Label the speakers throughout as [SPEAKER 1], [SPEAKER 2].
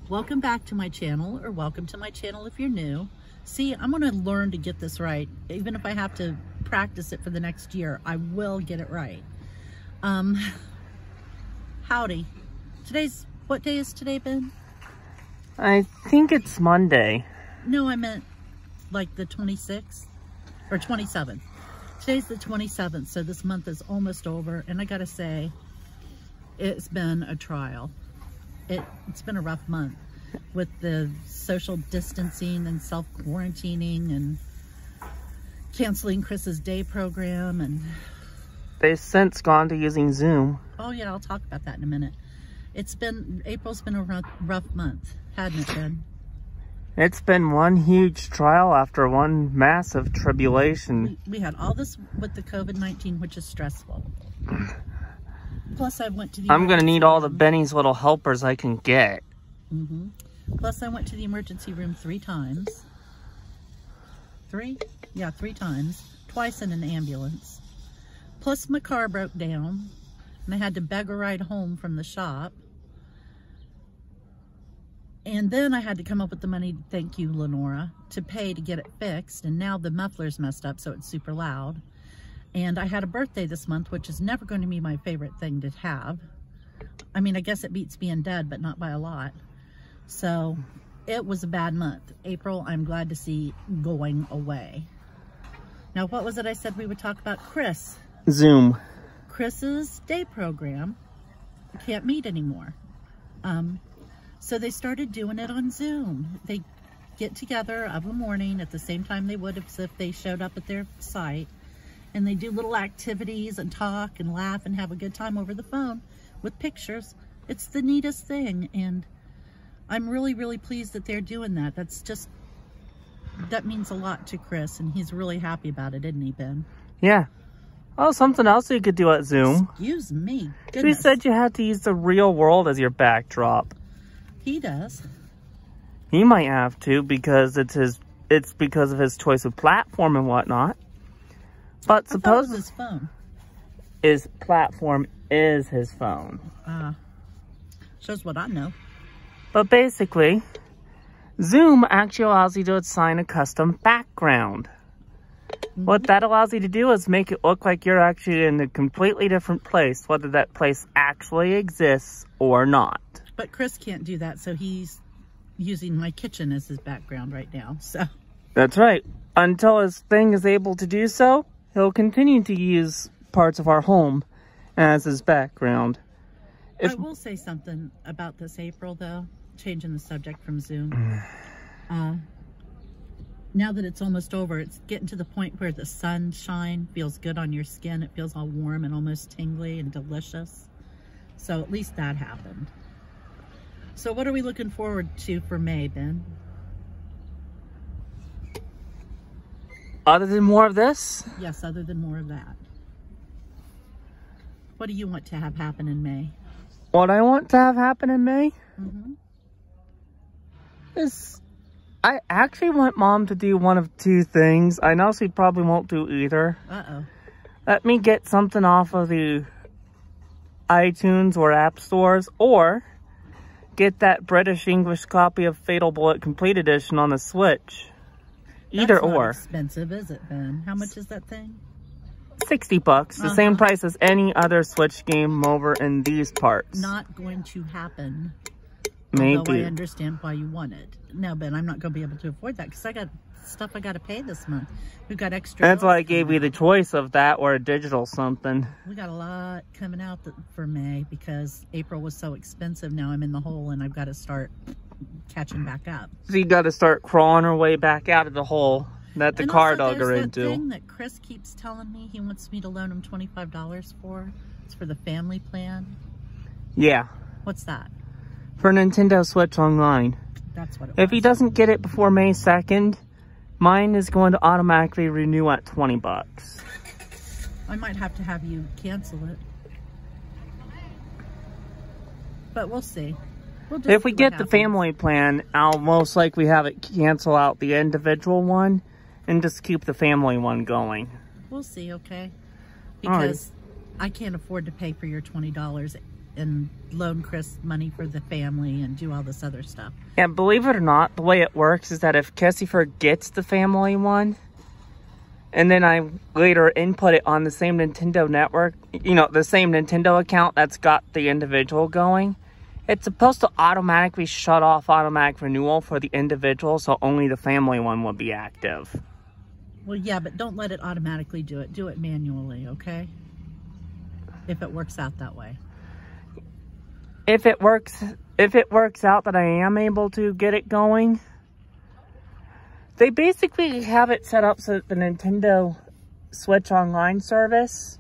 [SPEAKER 1] Welcome back to my channel, or welcome to my channel if you're new. See, I'm going to learn to get this right. Even if I have to practice it for the next year, I will get it right. Howdy. What day is today, Ben?
[SPEAKER 2] I think it's Monday.
[SPEAKER 1] No, I meant like the 26th or 27th. Today's the 27th, so this month is almost over, and I gotta say, it's been a trial. It's been a rough month with the social distancing and self-quarantining and canceling Chris's day program, and
[SPEAKER 2] they've since gone to using Zoom.
[SPEAKER 1] Oh yeah, I'll talk about that in a minute. April's been a rough month, hadn't it been?
[SPEAKER 2] It's been one huge trial after one massive tribulation.
[SPEAKER 1] We had all this with the COVID-19, which is stressful. Plus, I went to the...
[SPEAKER 2] I'm going to need all the Benny's little helpers I can get.
[SPEAKER 1] Plus, I went to the emergency room 3 times. 3? Yeah, 3 times. Twice in an ambulance. Plus, my car broke down, and I had to beg a ride home from the shop. And then I had to come up with the money, thank you, Lenora, to pay to get it fixed. And now the muffler's messed up, so it's super loud. And I had a birthday this month, which is never going to be my favorite thing to have. I mean, I guess it beats being dead, but not by a lot. So it was a bad month. April, I'm glad to see going away. Now, what was it I said we would talk about? Chris.
[SPEAKER 2] Zoom.
[SPEAKER 1] Chris's day program can't meet anymore. So they started doing it on Zoom. They get together of a morning at the same time they would if they showed up at their site. And they do little activities and talk and laugh and have a good time over the phone with pictures. It's the neatest thing. And I'm really, really pleased that they're doing that. That means a lot to Chris, and he's really happy about it, isn't he, Ben?
[SPEAKER 2] Yeah. Oh, something else you could do at Zoom.
[SPEAKER 1] Excuse me. Goodness.
[SPEAKER 2] We said you had to use the real world as your backdrop.
[SPEAKER 1] He does.
[SPEAKER 2] He might have to because it's because of his choice of platform and whatnot. But suppose
[SPEAKER 1] his phone.
[SPEAKER 2] His platform is his phone.
[SPEAKER 1] Shows what I know.
[SPEAKER 2] But basically, Zoom actually allows you to assign a custom background. What that allows you to do is make it look like you're actually in a completely different place, whether that place actually exists or not.
[SPEAKER 1] But Chris can't do that, so he's using my kitchen as his background right now. So
[SPEAKER 2] that's right. Until his thing is able to do so, he'll continue to use parts of our home as his background.
[SPEAKER 1] I will say something about this, April, though, changing the subject from Zoom. Now that it's almost over, it's getting to the point where the sunshine feels good on your skin. It feels all warm and almost tingly and delicious. So at least that happened. So what are we looking forward to for May, Ben?
[SPEAKER 2] Other than more of this?
[SPEAKER 1] Yes, other than more of that. What do you want to have happen in May?
[SPEAKER 2] What I want to have happen in May? Is I actually want Mom to do one of 2 things. I know she probably won't do either. Let me get something off of the iTunes or App Stores, or get that British English copy of Fatal Bullet Complete Edition on the Switch. Either or.
[SPEAKER 1] That's not expensive, is it, Ben? How much is that thing?
[SPEAKER 2] $60. The same price as any other Switch game over in these parts.
[SPEAKER 1] Not going to happen.
[SPEAKER 2] Maybe.
[SPEAKER 1] Although I understand why you want it. No, Ben, I'm not going to be able to afford that because I got stuff I got to pay this month. We've got extra.
[SPEAKER 2] That's why I gave you the choice of that or a digital something.
[SPEAKER 1] We got a lot coming out for May because April was so expensive. Now I'm in the hole and I've got to start catching back up.
[SPEAKER 2] So you got to start crawling our way back out of the hole that the car dug her into.
[SPEAKER 1] That thing that Chris keeps telling me he wants me to loan him $25 for. It's for the family plan.
[SPEAKER 2] Yeah.
[SPEAKER 1] What's that?
[SPEAKER 2] For Nintendo Switch Online.
[SPEAKER 1] That's what it was.
[SPEAKER 2] If he doesn't get it before May 2nd, mine is going to automatically renew at $20.
[SPEAKER 1] I might have to have you cancel it. But we'll see.
[SPEAKER 2] If we get the family plan, I'll most likely have it cancel out the individual one and just keep the family one going.
[SPEAKER 1] We'll see, okay? Because I can't afford to pay for your $20 and loan Chris money for the family and do all this other stuff.
[SPEAKER 2] And believe it or not, the way it works is that if Cassie forgets the family one, and then I later input it on the same Nintendo network, you know, the same Nintendo account that's got the individual going, it's supposed to automatically shut off automatic renewal for the individual, so only the family one will be active.
[SPEAKER 1] Well, yeah, but don't let it automatically do it. Do it manually, okay? If it works out that way.
[SPEAKER 2] If it works out that I am able to get it going, they basically have it set up so that the Nintendo Switch Online service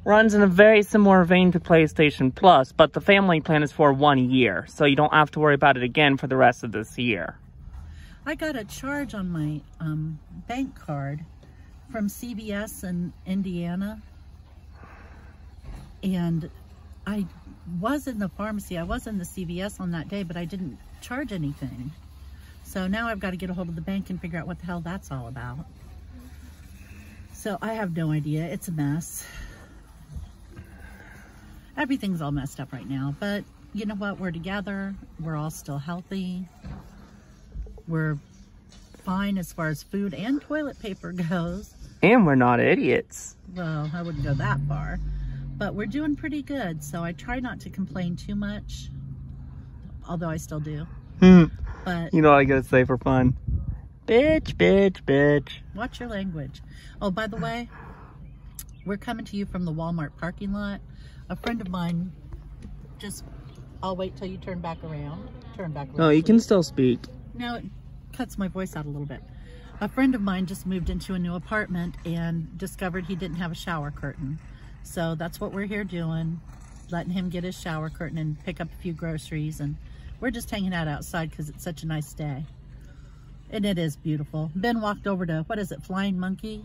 [SPEAKER 2] runs in a very similar vein to PlayStation Plus, but the family plan is for 1 year, so you don't have to worry about it again for the rest of this year.
[SPEAKER 1] I got a charge on my bank card from CVS in Indiana, and I was in the pharmacy. I was in the CVS on that day, but I didn't charge anything. So now I've got to get a hold of the bank and figure out what the hell that's all about. So I have no idea. It's a mess. Everything's all messed up right now, but you know what? We're together. We're all still healthy. We're fine as far as food and toilet paper goes.
[SPEAKER 2] And we're not idiots.
[SPEAKER 1] Well, I wouldn't go that far. But we're doing pretty good, so I try not to complain too much. Although I still do. But
[SPEAKER 2] you know what I gotta say for fun? Bitch, bitch, bitch.
[SPEAKER 1] Watch your language. Oh, by the way, we're coming to you from the Walmart parking lot. A friend of mine I'll wait till you turn back around. Turn back around.
[SPEAKER 2] No, you can still speak.
[SPEAKER 1] No, it cuts my voice out a little bit. A friend of mine just moved into a new apartment and discovered he didn't have a shower curtain. So that's what we're here doing, letting him get his shower curtain and pick up a few groceries. And we're just hanging out outside because it's such a nice day. And it is beautiful. Ben walked over to, what is it, Flying Monkey?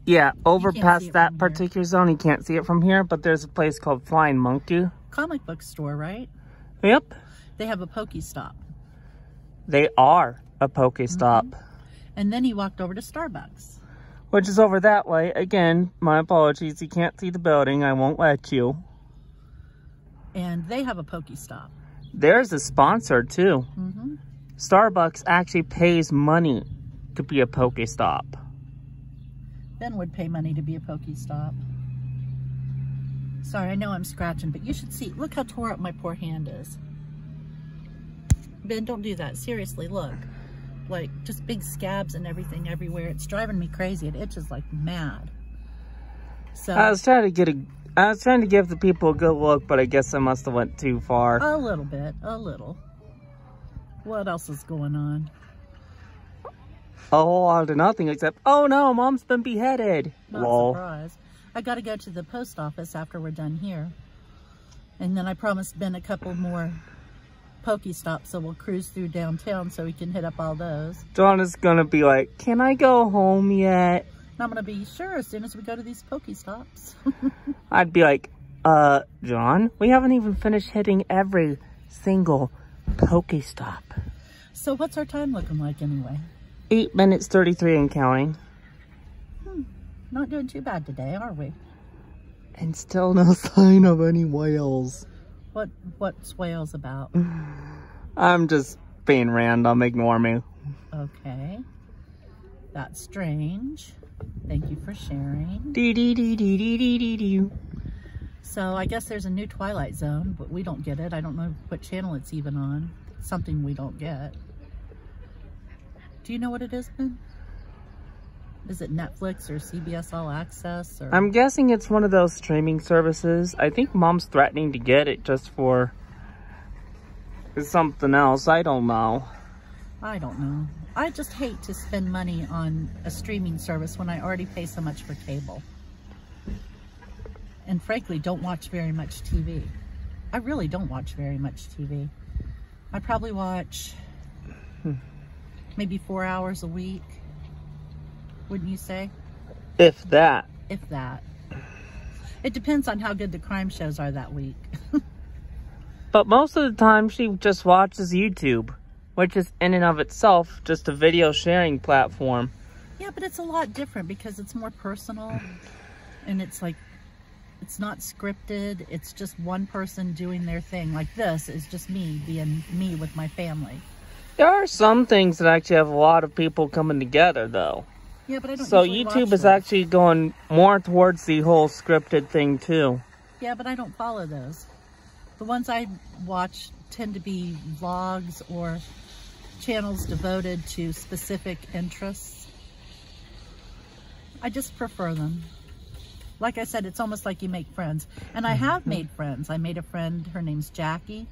[SPEAKER 2] Yeah, over past that particular zone, you can't see it from here, but there's a place called Flying Monkey.
[SPEAKER 1] Comic book store, right?
[SPEAKER 2] Yep.
[SPEAKER 1] They have a Pokestop.
[SPEAKER 2] They are a Pokestop.
[SPEAKER 1] And then he walked over to Starbucks.
[SPEAKER 2] Which is over that way. Again, my apologies. You can't see the building. I won't let you.
[SPEAKER 1] And they have a Pokestop.
[SPEAKER 2] There's a sponsor, too. Starbucks actually pays money to be a Pokestop.
[SPEAKER 1] Ben would pay money to be a Pokestop. Sorry, I know I'm scratching, but you should see. Look how tore up my poor hand is. Ben, don't do that. Seriously, look. Like, just big scabs and everything everywhere. It's driving me crazy. It itches like mad. So
[SPEAKER 2] I was trying to give the people a good look, but I guess I must have went too far.
[SPEAKER 1] A little bit. A little. What else is going on?
[SPEAKER 2] A whole lot of nothing except, oh no, Mom's been beheaded.
[SPEAKER 1] Not
[SPEAKER 2] Lol.
[SPEAKER 1] surprised. I got to go to the post office after we're done here. And then I promised Ben a couple more Pokestops, so we'll cruise through downtown so we can hit up all those.
[SPEAKER 2] Donna's gonna be like, can I go home yet?
[SPEAKER 1] And I'm gonna be sure as soon as we go to these Pokestops.
[SPEAKER 2] I'd be like, John, we haven't even finished hitting every single Pokestop.
[SPEAKER 1] So what's our time looking like anyway?
[SPEAKER 2] 8 minutes 33 and counting.
[SPEAKER 1] Not doing too bad today, are we?
[SPEAKER 2] And still no sign of any whales.
[SPEAKER 1] What's whales about?
[SPEAKER 2] I'm just being random. Ignore me.
[SPEAKER 1] Okay. That's strange. Thank you for sharing. So I guess there's a new Twilight Zone, but we don't get it. I don't know what channel it's even on. It's something we don't get. Do you know what it is, Ben? Is it Netflix or CBS All Access? Or?
[SPEAKER 2] I'm guessing it's one of those streaming services. I think Mom's threatening to get it just for something else. I don't know.
[SPEAKER 1] I don't know. I just hate to spend money on a streaming service when I already pay so much for cable. And frankly, don't watch very much TV. I really don't watch very much TV. I probably watch maybe 4 hours a week. Wouldn't you say?
[SPEAKER 2] If that.
[SPEAKER 1] If that. It depends on how good the crime shows are that week.
[SPEAKER 2] But most of the time she just watches YouTube, which is in and of itself just a video sharing platform.
[SPEAKER 1] Yeah, but it's a lot different because it's more personal and it's It's not scripted. It's just one person doing their thing. Like this is just me being me with my family.
[SPEAKER 2] There are some things that actually have a lot of people coming together, though.
[SPEAKER 1] Yeah, but I don't.
[SPEAKER 2] So YouTube is actually going more towards the whole scripted thing too.
[SPEAKER 1] Yeah, but I don't follow those. The ones I watch tend to be vlogs or channels devoted to specific interests. I just prefer them. Like I said, it's almost like you make friends. And I have made friends. I made a friend, her name's Jackie.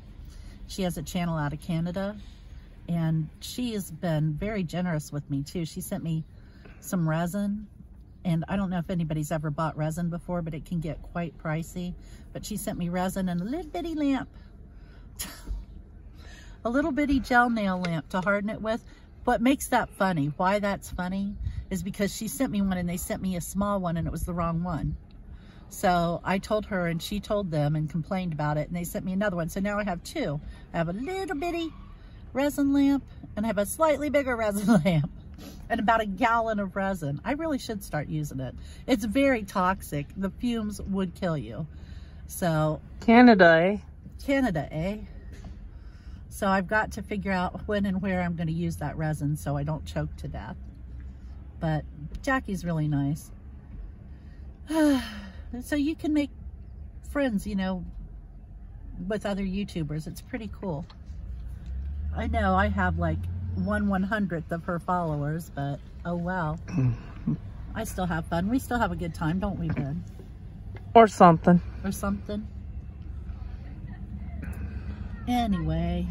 [SPEAKER 1] She has a channel out of Canada. And she has been very generous with me too. She sent me some resin. And I don't know if anybody's ever bought resin before, but it can get quite pricey. But she sent me resin and a little bitty lamp. A little bitty gel nail lamp to harden it with. What makes that funny, why that's funny, is because she sent me one and they sent me a small one and it was the wrong one. So I told her and she told them and complained about it and they sent me another one. So now I have two. I have a little bitty resin lamp and I have a slightly bigger resin lamp and about a gallon of resin. I really should start using it. It's very toxic. The fumes would kill you. So
[SPEAKER 2] Canada, eh?
[SPEAKER 1] Canada, eh? So I've got to figure out when and where I'm going to use that resin so I don't choke to death. But Jackie's really nice. So you can make friends, you know, with other YouTubers. It's pretty cool. I know I have like 1/100th of her followers, but oh well. I still have fun. We still have a good time, don't we, Ben?
[SPEAKER 2] Or something.
[SPEAKER 1] Or something. Anyway,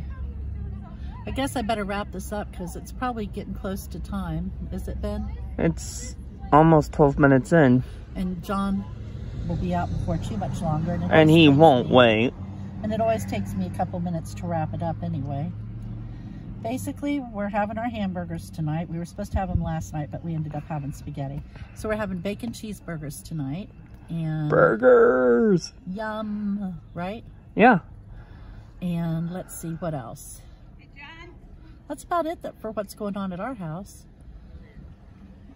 [SPEAKER 1] I guess I better wrap this up because it's probably getting close to time. Is it, Ben?
[SPEAKER 2] It's almost 12 minutes in.
[SPEAKER 1] And John will be out before too much longer.
[SPEAKER 2] And he won't wait.
[SPEAKER 1] And it always takes me a couple minutes to wrap it up anyway. Basically, we're having our hamburgers tonight. We were supposed to have them last night, but we ended up having spaghetti. So we're having bacon cheeseburgers tonight. And
[SPEAKER 2] burgers!
[SPEAKER 1] Yum, right?
[SPEAKER 2] Yeah.
[SPEAKER 1] And let's see, what else? Hey, John. That's about it for what's going on at our house.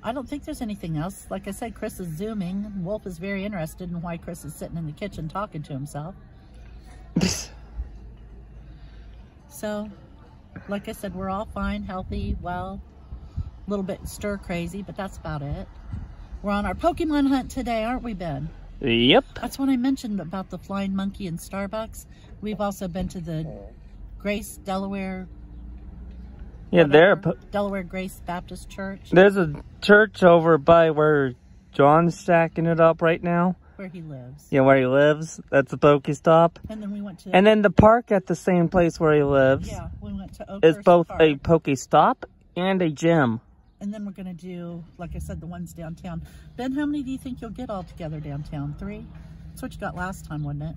[SPEAKER 1] I don't think there's anything else. Like I said, Chris is Zooming. Wolf is very interested in why Chris is sitting in the kitchen talking to himself. So, like I said, we're all fine, healthy, well, a little bit stir crazy, but that's about it. We're on our Pokemon hunt today, aren't we, Ben?
[SPEAKER 2] Yep.
[SPEAKER 1] That's what I mentioned about the flying monkey in Starbucks. We've also been to the Grace, Delaware.
[SPEAKER 2] Yeah,
[SPEAKER 1] Delaware Grace Baptist Church.
[SPEAKER 2] There's a church over by where John's stacking it up right now.
[SPEAKER 1] Where he lives.
[SPEAKER 2] Yeah, where he lives. That's a Pokestop.
[SPEAKER 1] And then we went to...
[SPEAKER 2] And then the park at the same place where he lives.
[SPEAKER 1] Yeah, we went to Oakhurst
[SPEAKER 2] is both
[SPEAKER 1] Park.
[SPEAKER 2] a Pokestop and a gym.
[SPEAKER 1] And then we're going to do, like I said, the ones downtown. Ben, how many do you think you'll get all together downtown? 3? That's what you got last time, wasn't it?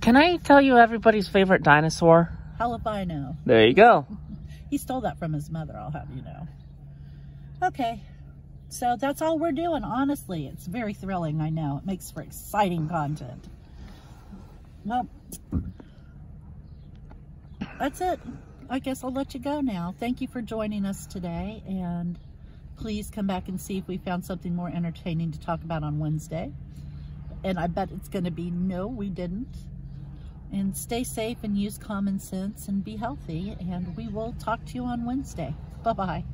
[SPEAKER 2] Can I tell you everybody's favorite dinosaur?
[SPEAKER 1] Hell if I know.
[SPEAKER 2] There you go.
[SPEAKER 1] He stole that from his mother, I'll have you know. Okay. So that's all we're doing, honestly. It's very thrilling, I know. It makes for exciting content. Well, that's it. I guess I'll let you go now. Thank you for joining us today, and please come back and see if we found something more entertaining to talk about on Wednesday. And I bet it's going to be no, we didn't. And stay safe and use common sense and be healthy, and we will talk to you on Wednesday. Bye-bye.